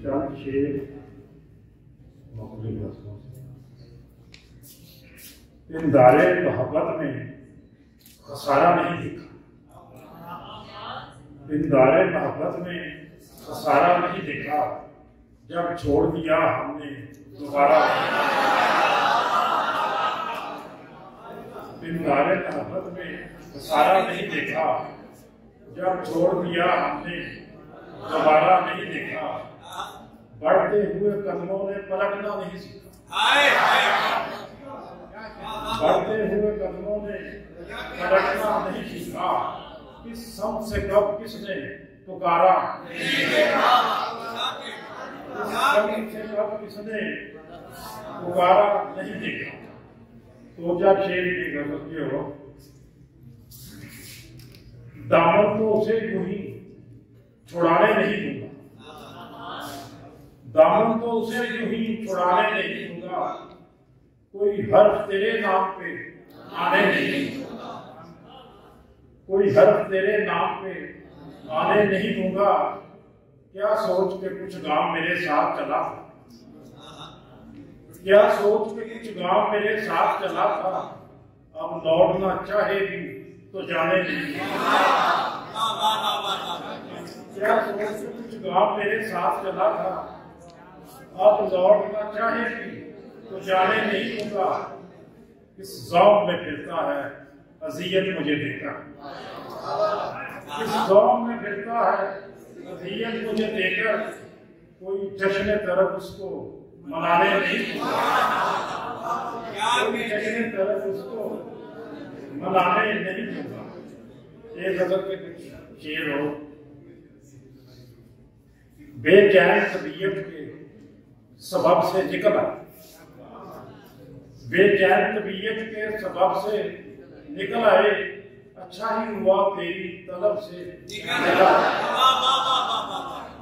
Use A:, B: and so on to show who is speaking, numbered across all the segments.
A: चंद शेर इंदारे मोहब्बत में खसारा नहीं देखा, इंदारे मोहब्बत में खसारा नहीं देखा, जब छोड़ दिया हमने दोबारा। इंदारे मोहब्बत में खसारा नहीं देखा, जब छोड़ दिया हमने दोबारा नहीं देखा। बढ़ते हुए कदमों ने पलटना नहीं सीखा, बढ़ते हुए कदमों ने पलटना नहीं सीखा। किस सम से कब किसने पुकारा, किस सम से कब किसने पुकारा नहीं देखा। तो जब शेर की गजल के हो, दामन तो उसे यूं ही छुड़ाने नहीं दूंगा, दामन तो उसे यूं ही छुड़ाने नहीं दूंगा। कोई हर्फ तेरे नाम पे आने नहीं दूंगा, कोई हर्फ तेरे नाम पे आने नहीं दूंगा। क्या सोच के कुछ गांव मेरे साथ चला था, क्या सोच के कुछ गांव मेरे साथ चला था। अब लौटना चाहेगी तो जाने नहीं, क्या सोच के कुछ गांव मेरे साथ चला था। अब लौटना चाहेगी तो जाने नहीं दूंगा। इस ज़ौक़ में फिरता है अज़ियत मुझे देकर, इस ज़ौक़ में फिरता है अज़ियत मुझे देकर। कोई जश्न तरफ उसको मनाने नहीं दूंगा, कोई जश्न तरफ उसको मनाने नहीं दूंगा। एक गज़ल के कुछ शेर हो। बेचैन तबीयत के सबब से निकल आए, बेचैन तबीयत के सबब से निकल आए। अच्छा ही हुआ तेरी तलब से निकल आए,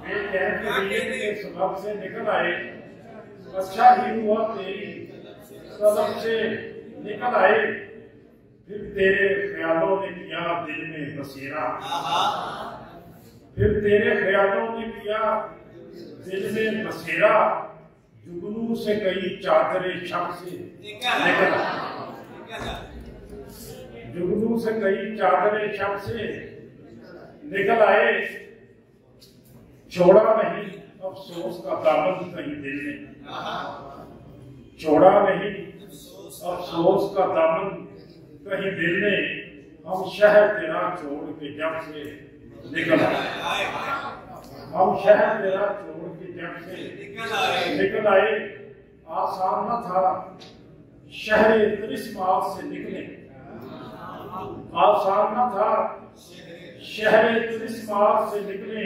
A: बेचैन तबीयत के सबब से निकल आए। अच्छा ही हुआ तेरी तलब से निकल आए। फिर तेरे ख्यालों ने किया दिल में बसेरा, फिर तेरे ख्यालों ने किया दिल में बसेरा। जुगनू से कई चादरे शक से निकल आए, जुगनू से कई चादरे शक से निकल आए। छोड़ा नहीं अफसोस का दामन कहीं दिल ने, छोड़ा नहीं अफसोस का दामन कहीं दिल ने। हम शहर तेरा छोड़ के जब से निकल आए, हम शहर तेरा छोड़ के जब से निकल आए। आसान न था शहर तिरिस्मात से निकले, आसान न था शहर तिरिस्मात से निकले।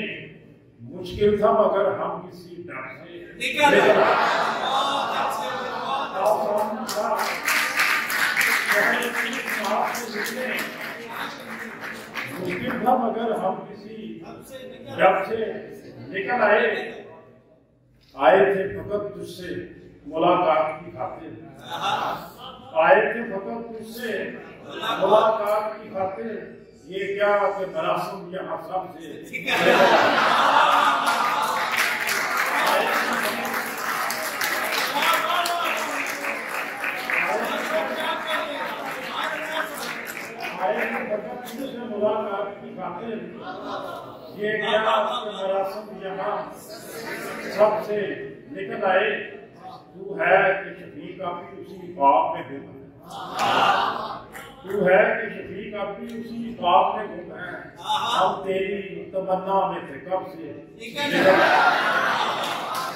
A: मुश्किल था मगर हम किसी डर से निकल आए, आसान न था शहर तिरिस्मात से निकले। मुश्किल था मगर हम किसी डर से निकल आए। आए थे फकत तुझसे मुलाकात की खातिर, आए थे फकत तुझसे मुलाकात की खातिर। ये क्या कि मरासम यहाँ सबसे मुलाकात की खातिर। ये क्या कि मरासम यहाँ सबसे निकल आए। तू है कि शफीक आप भी उसी ख्वाब में गुम है, तू है कि शफीक आप भी उसी ख्वाब में गुम है। हम तेरी तमन्ना में थे कब से निकल आए,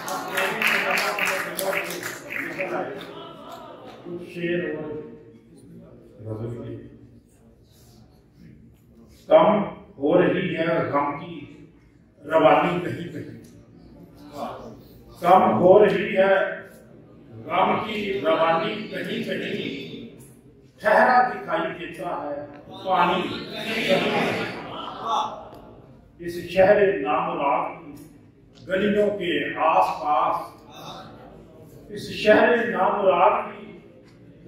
A: हम तेरी तमन्ना में थे कब से निकल आए। कुछ शेर और गज़ल की। कम हो रही है गम की रवानी कहीं कहीं, कम हो रही है गम की रवानी कहीं कहीं। ठहरा दिखाई देता है पानी कहीं। इस शहर नामुराद की गलियों के आस पास, इस शहर नामुराद की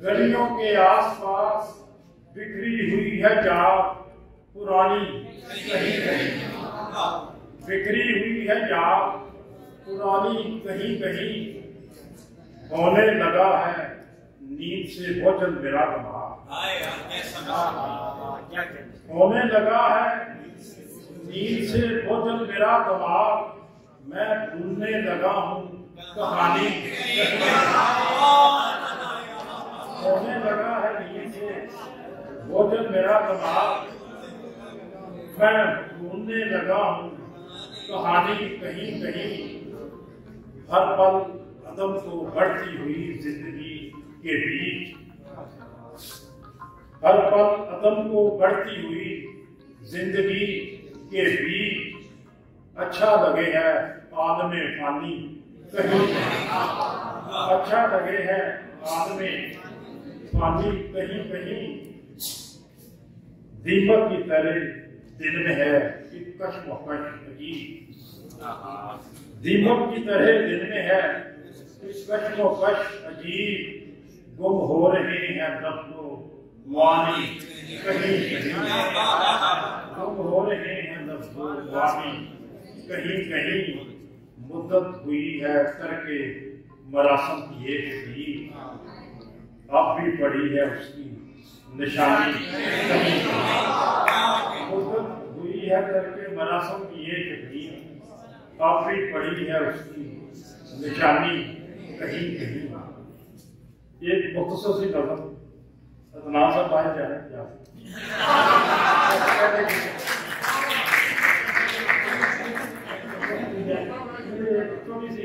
A: गलियों के आस पास बिखरी हुई है जात पुरानी कहीं कहीं, बिखरी हुई है जात पुरानी कहीं कहीं होने लगा है नींद से भोजन मेरा दिमाग। होने लगा है नींद से भोजन मेरा दिमाग, मैं भूलने लगा हूँ कहानी। होने लगा है नींद से भोजन मेरा दिमाग, मैं भूलने लगा हूँ कहानी कहीं कहीं। हर पल कदम को बढ़ती हुई जिंदगी के बीच, हर पल कदम को बढ़ती हुई जिंदगी के बीच, अच्छा लगे है आदमे फानी कहीं। अच्छा लगे है आदमे फानी कहीं कहीं। दीपक की तरह दिल में है कि कश्मकश अजीब। दीपक की तरह दिल में है कि कश्मकश अजीब। गुम हो रहे हैं नफ्सो वानी कहीं कहीं। गुम हो रहे हैं नफ्सो वानी कहीं कहीं। मुद्दत हुई है करके मरासम की एक भी, अब भी पड़ी है उसकी निशानी कहीं कहीं। मुद्दत हुई है करके मरासम की एक भी, अब भी पड़ी है उसकी निशानी कहीं कहीं। एक मुख्तसर सी नज़म अदनान साहब बाहर जा रहे हैं। थोड़ी सी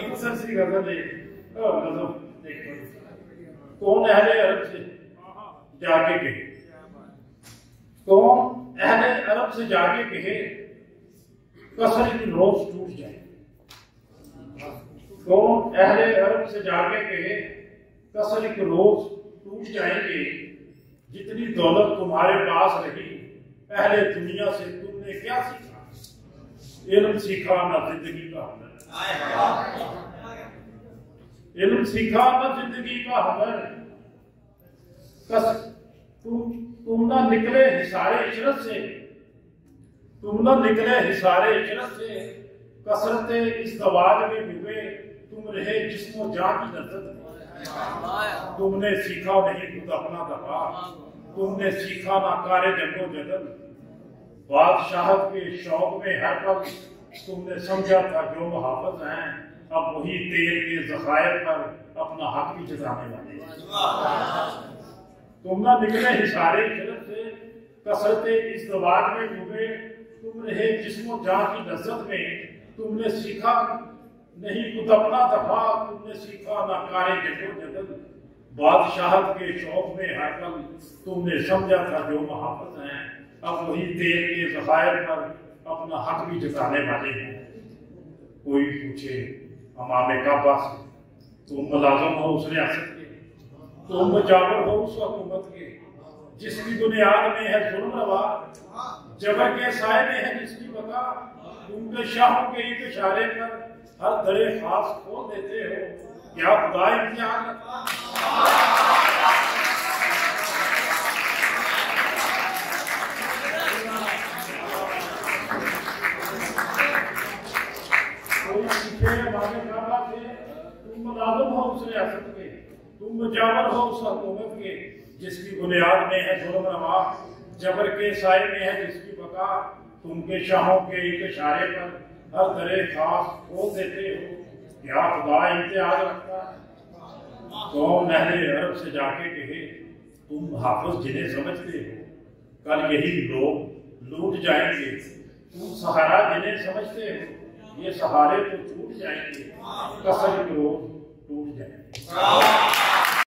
A: मुख्तसर सी गज़ल है। कौन अहले अरब से जाके कहे, कौन अहले अरब से जाके कहे कसर की रोज टूट जाए। कौन अहले अरब से जाके कहे कसर के रोज टूट जाएंगे। जितनी दौलत तुम्हारे पास रही पहले दुनिया से तुमने क्या सीखा। इल्म सीखा ना जिंदगी का हुनर, इल्म सीखा ना जिंदगी का हुनर। तुम ना निकले हिसारे इशरत से, तुम ना निकले हिसारे इशरत से। कसरते इस दवाल में डूबे तुम रहे जिस्मो जान की लज्जत में। तुमने सीखा नहीं खुद अपना दफा, तुमने सीखा ना कारे जंगो जदल। बादशाहत के शौक में हर पल तुमने समझा था जो मुहाफिज हैं, अब वही तेल के ज़खायर पर अपना हक भी जताने वाले। तुम ना निकले हिसारे इशरत से, कसरते इस दवाल में डूबे तुम रहे जिस्मो जान की लज्जत में। तुमने सीखा नहीं खुद अपना दफा, तुमने सीखा ना कारे जंगो जदल। बादशाहत के शौक में हर पल तुमने समझा था जो मुहाफिज हैं, अब वही तेल के ज़खायर पर अपना हक भी जताने वाले हैं। कोई पूछे अमामे काबा से, तुम मुलाज़िम हो उस रियासत के, तुम मुजावर हो उस हुकूमत के, जिसकी बुनियाद में है जुल्म रवा, जबर के साए में है जिसकी बका। तुम शाहों के एक इशारे पर हर दरे खास खोल देते हो, क्या खुदा इम्तिहान रखा। कोई पूछे हमारे काबा से, तुम मुलाज़िम हो उस रियासत के, तुम मुजावर हो उस हुकूमत के, जिसकी बुनियाद में है जुल्म रवा, जबर के साए में है जिसकी बका। तुम के शाहों के एक इशारे पर हर तरह खास खोल देते हो, क्या खुदा इम्तियाज रखता है। कौन अहले अरब से जाके कहे तुम हाफिज जिन्हें समझते हो, कल यही लोग लूट जाएंगे। तुम सहारा जिन्हें समझते हो, ये सहारे तो छूट जाएंगे, कसर के रोज टूट जाएंगे।